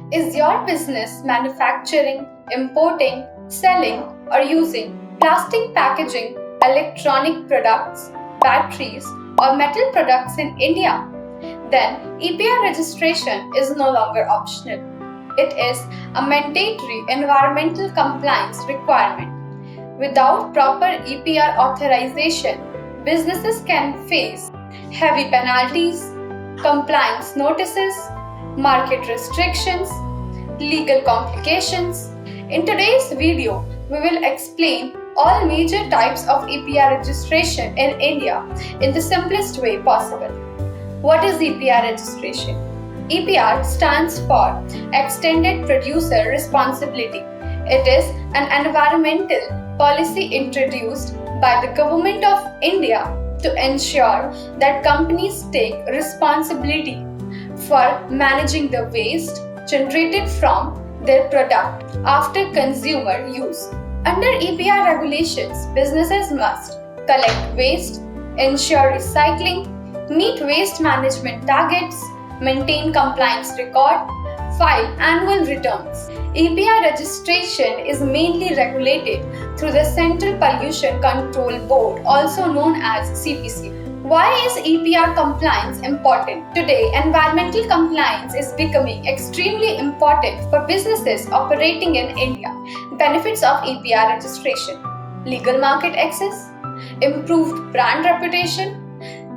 Is your business manufacturing, importing, selling, or using plastic packaging, electronic products, batteries, or metal products in India? Then EPR registration is no longer optional. It is a mandatory environmental compliance requirement. Without proper EPR authorization, businesses can face heavy penalties, compliance notices, market restrictions, legal complications. In today's video, we will explain all major types of EPR registration in India in the simplest way possible. What is EPR registration? EPR stands for Extended Producer Responsibility. It is an environmental policy introduced by the Government of India to ensure that companies take responsibility for managing the waste generated from their product after consumer use. Under EPR regulations, businesses must collect waste, ensure recycling, meet waste management targets, maintain compliance record, file annual returns. EPR registration is mainly regulated through the Central Pollution Control Board, also known as CPC. Why is EPR compliance important? Today, environmental compliance is becoming extremely important for businesses operating in India. Benefits of EPR registration: legal market access, improved brand reputation,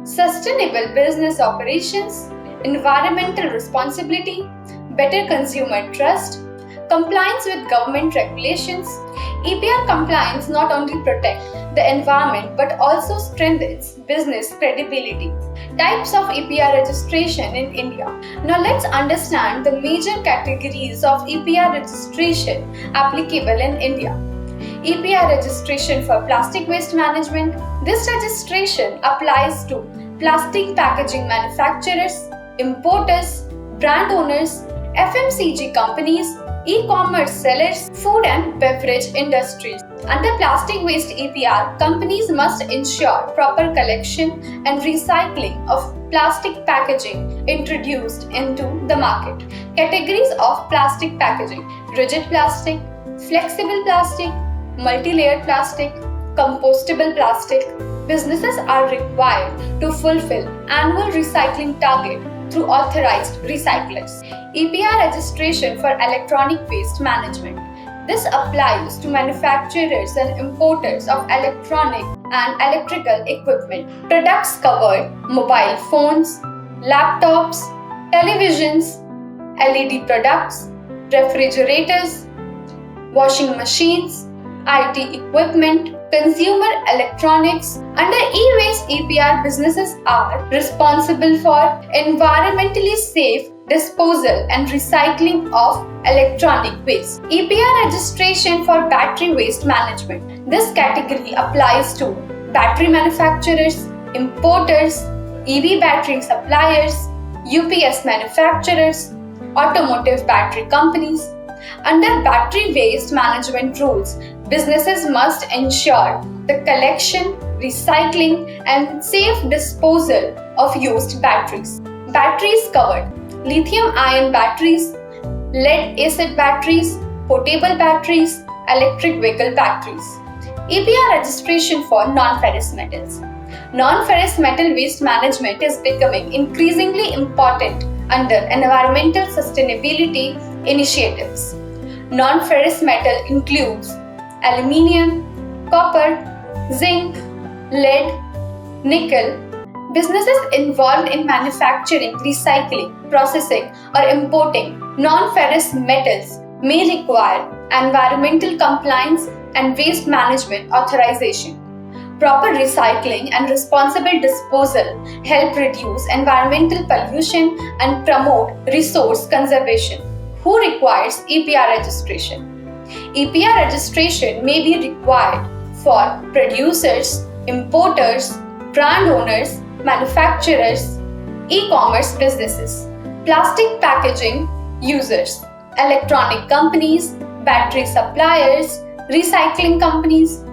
sustainable business operations, environmental responsibility, better consumer trust, compliance with government regulations. EPR compliance not only protects the environment but also strengthens business credibility. Types of EPR registration in India. Now let's understand the major categories of EPR registration applicable in India. EPR registration for plastic waste management. This registration applies to plastic packaging manufacturers, importers, brand owners, FMCG companies, e-commerce sellers, food and beverage industries. Under plastic waste EPR, companies must ensure proper collection and recycling of plastic packaging introduced into the market. Categories of plastic packaging: rigid plastic, flexible plastic, multi-layered plastic, compostable plastic. Businesses are required to fulfill annual recycling target through authorized recyclers. EPR registration for electronic waste management. This applies to manufacturers and importers of electronic and electrical equipment. Products covered: mobile phones, laptops, televisions, LED products, refrigerators, washing machines, IT equipment, consumer electronics. Under e-waste EPR, businesses are responsible for environmentally safe disposal and recycling of electronic waste. EPR registration for battery waste management. This category applies to battery manufacturers, importers, EV battery suppliers, UPS manufacturers, automotive battery companies. Under battery waste management rules, businesses must ensure the collection, recycling, and safe disposal of used batteries. Batteries covered: lithium-ion batteries, lead-acid batteries, potable batteries, electric vehicle batteries. EPR registration for non-ferrous metals. Non-ferrous metal waste management is becoming increasingly important under environmental sustainability initiatives. Non-ferrous metal includes aluminium, copper, zinc, lead, nickel. Businesses involved in manufacturing, recycling, processing, or importing non-ferrous metals may require environmental compliance and waste management authorization. Proper recycling and responsible disposal help reduce environmental pollution and promote resource conservation. Who requires EPR registration? EPR registration may be required for producers, importers, brand owners, manufacturers, e-commerce businesses, plastic packaging users, electronic companies, battery suppliers, recycling companies.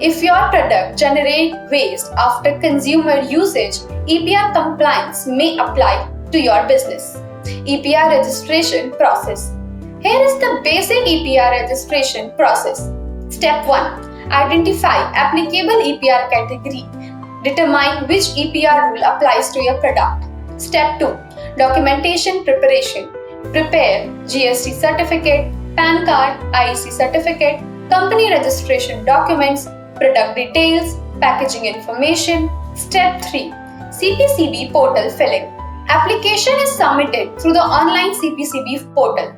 If your product generates waste after consumer usage, EPR compliance may apply to your business. EPR registration process. Here is the basic EPR registration process. Step 1. Identify applicable EPR category. Determine which EPR rule applies to your product. Step 2. Documentation preparation. Prepare GST certificate, PAN card, IEC certificate, company registration documents, product details, packaging information. Step 3. CPCB portal filling. Application is submitted through the online CPCB portal.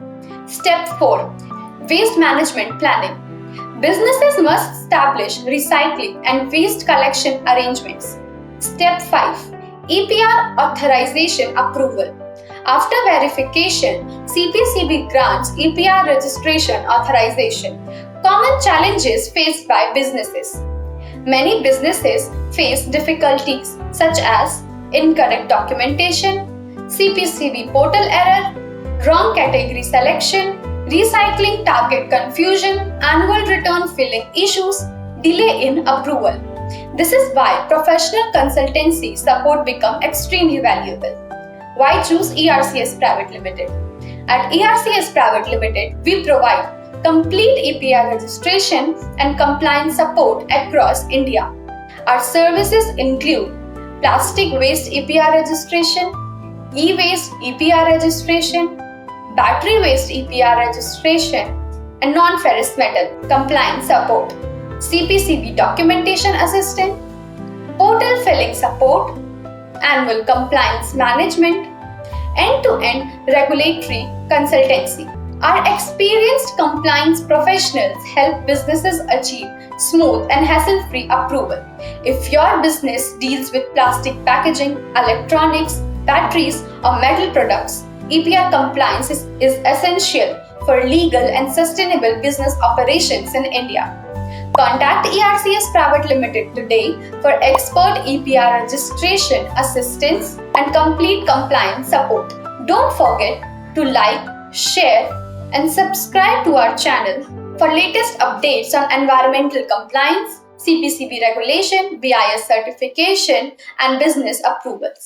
Step 4. Waste management planning. Businesses must establish recycling and waste collection arrangements. Step 5. EPR authorization approval. After verification, CPCB grants EPR registration authorization. Common challenges faced by businesses. Many businesses face difficulties such as incorrect documentation, CPCB portal error, wrong category selection, recycling target confusion, annual return filling issues, delay in approval. This is why professional consultancy support become extremely valuable. Why choose ERCS Private Limited? At ERCS Private Limited, we provide complete EPR registration and compliance support across India. Our services include plastic waste EPR registration, e-waste EPR registration, battery waste EPR registration, and non-ferrous metal compliance support, CPCB documentation assistant, portal filling support, annual compliance management, end-to-end regulatory consultancy. Our experienced compliance professionals help businesses achieve smooth and hassle-free approval. If your business deals with plastic packaging, electronics, batteries, or metal products, EPR compliance is essential for legal and sustainable business operations in India. Contact ERCS Private Limited today for expert EPR registration assistance and complete compliance support. Don't forget to like, share, and subscribe to our channel for latest updates on environmental compliance, CPCB regulation, BIS certification, and business approvals.